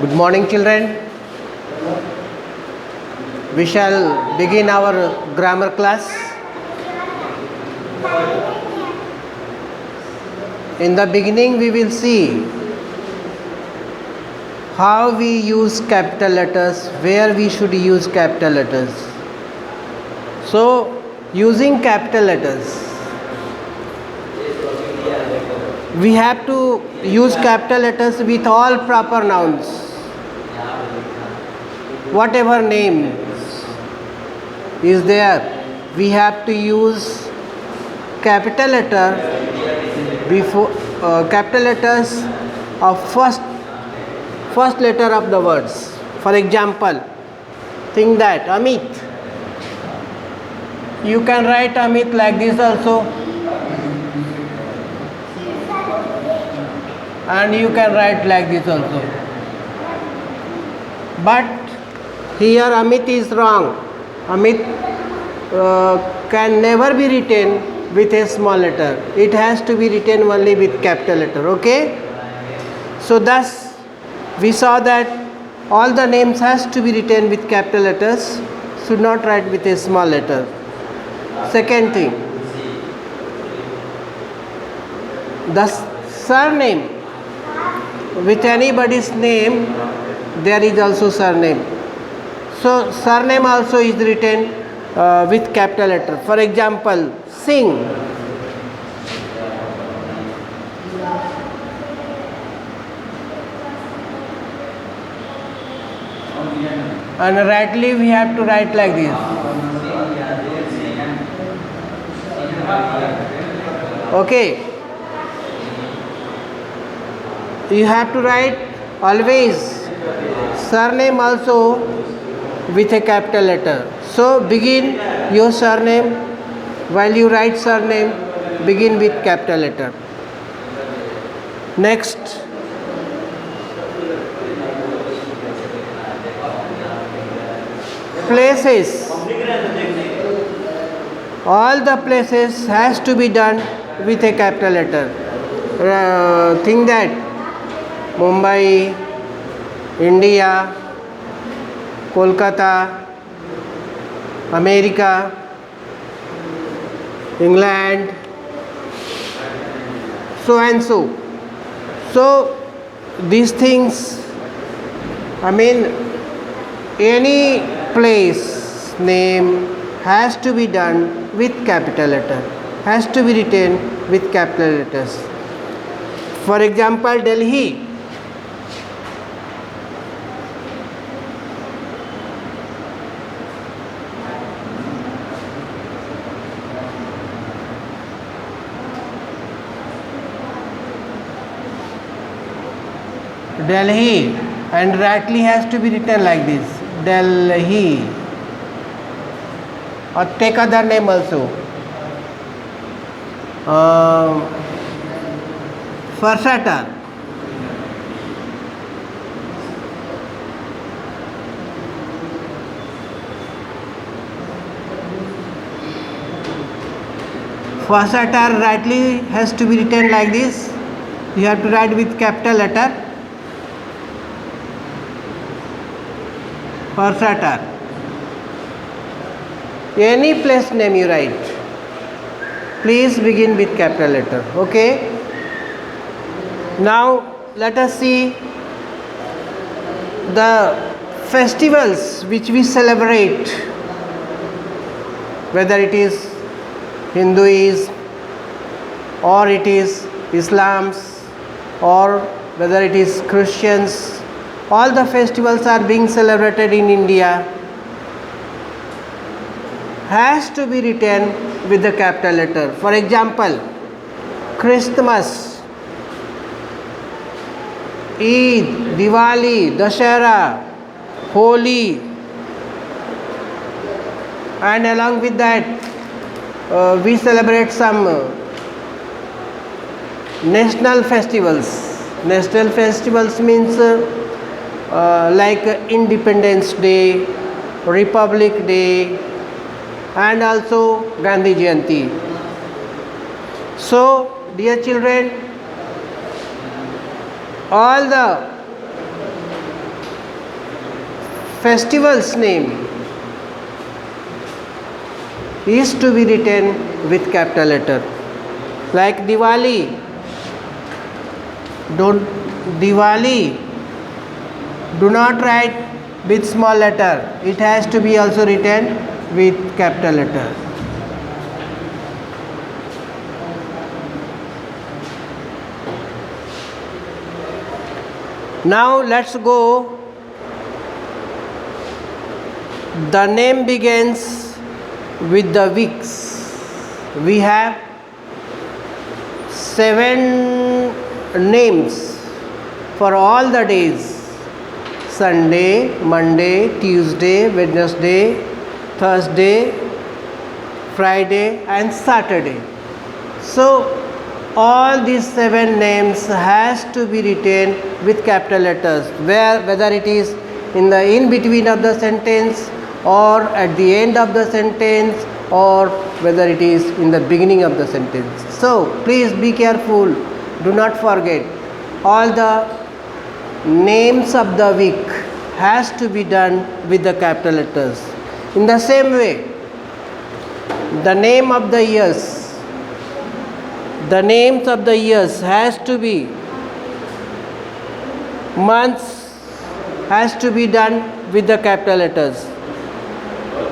Good morning, children. We shall begin our grammar class. In the beginning, we will see how we use capital letters, where we should use capital letters. So, using capital letters, we have to use capital letters with all proper nouns. Whatever name is there, we have to use capital letter before capital letters of first letter of the words. For example, think that Amit. You can write Amit like this also, and you can write like this also. But here Amit is wrong. Amit can never be written with a small letter. It has to be written only with capital letter. Okay? So thus we saw that all the names has to be written with capital letters, should not write with a small letter. Second thing, the surname, with anybody's name there is also surname. So surname also is written with capital letter. For example, Singh. And rightly we have to write like this. Okay. You have to write always surname also with a capital letter. So begin your surname, while you write surname, begin with capital letter. Next, places. All the places has to be done with a capital letter. Think that Mumbai, India, Kolkata, America, England, so and so. So these things, any place name has to be done with capital letter, has to be written with capital letters. For example, Delhi. Delhi, and rightly has to be written like this, Delhi. Or take other name also. Farsatar. Farsatar rightly has to be written like this. You have to write with capital letter. Farsatar. Any place name you write, please begin with capital letter. Okay? Now let us see the festivals which we celebrate, whether it is Hinduism or it is Islam's or whether it is Christians. All the festivals are being celebrated in India, has to be written with the capital letter. For example, Christmas, Eid, Diwali, Dashera, Holi, and along with that we celebrate some national festivals. National festivals means like Independence Day, Republic Day, and also Gandhi Jayanti. So, dear children, all the festival's name is to be written with capital letter. Like Diwali, Diwali, do not write with small letter. It has to be also written with capital letter. Now let's go. The name begins with the weeks. We have 7 names for all the days: Sunday, Monday, Tuesday, Wednesday, Thursday, Friday and Saturday. So all these 7 names has to be written with capital letters, whether it is in the in between of the sentence or at the end of the sentence, or whether it is in the beginning of the sentence. So please be careful, do not forget, all the names of the week has to be done with the capital letters. In the same way, the name of the years, the names of the years has to be, months has to be done with the capital letters,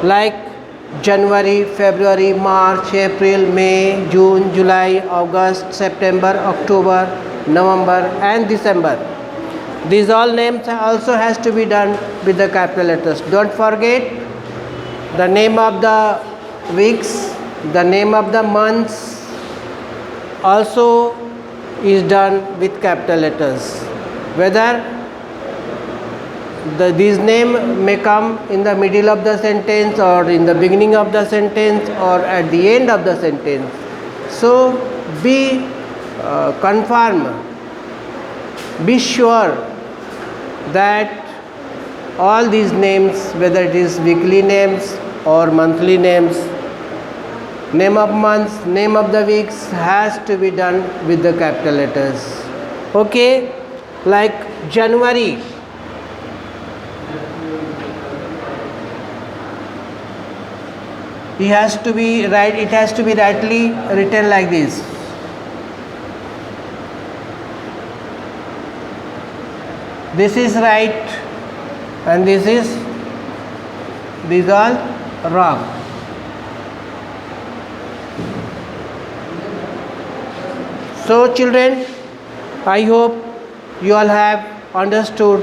like January, February, March, April, May, June, July, August, September, October, November and December. These all names also has to be done with the capital letters. Don't forget, the name of the weeks, the name of the months also is done with capital letters. Whether these name may come in the middle of the sentence or in the beginning of the sentence or at the end of the sentence. So be confirm, be sure that all these names, whether it is weekly names or monthly names, name of months, name of the weeks has to be done with the capital letters. Okay, like January, it has to be rightly written like this. This is right and these all wrong. So children, I hope you all have understood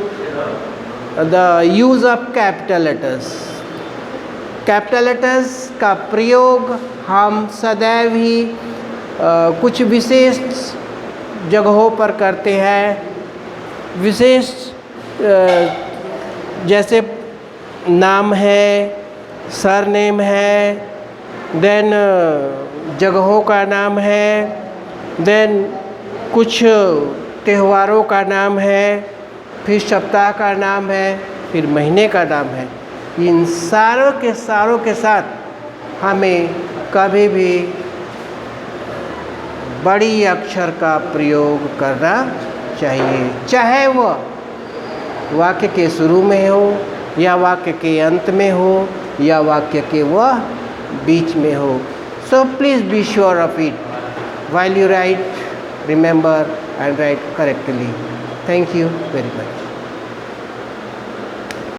the use of capital letters. Capital letters का प्रयोग हम सदैव ही कुछ विशेष जगहों पर करते हैं। विशेष जैसे नाम है, सरनेम है, देन जगहों का नाम है, देन कुछ त्योहारों का नाम है, फिर सप्ताह का नाम है, फिर महीने का नाम है। इन सारों के साथ हमें कभी भी बड़ी अक्षर का प्रयोग करना चाहिए, चाहे वह वाक्य के शुरू में हो या वाक्य के अंत में हो या वाक्य के वह बीच में हो। So please be sure of it while you right, remember and right correctly. Thank you very much.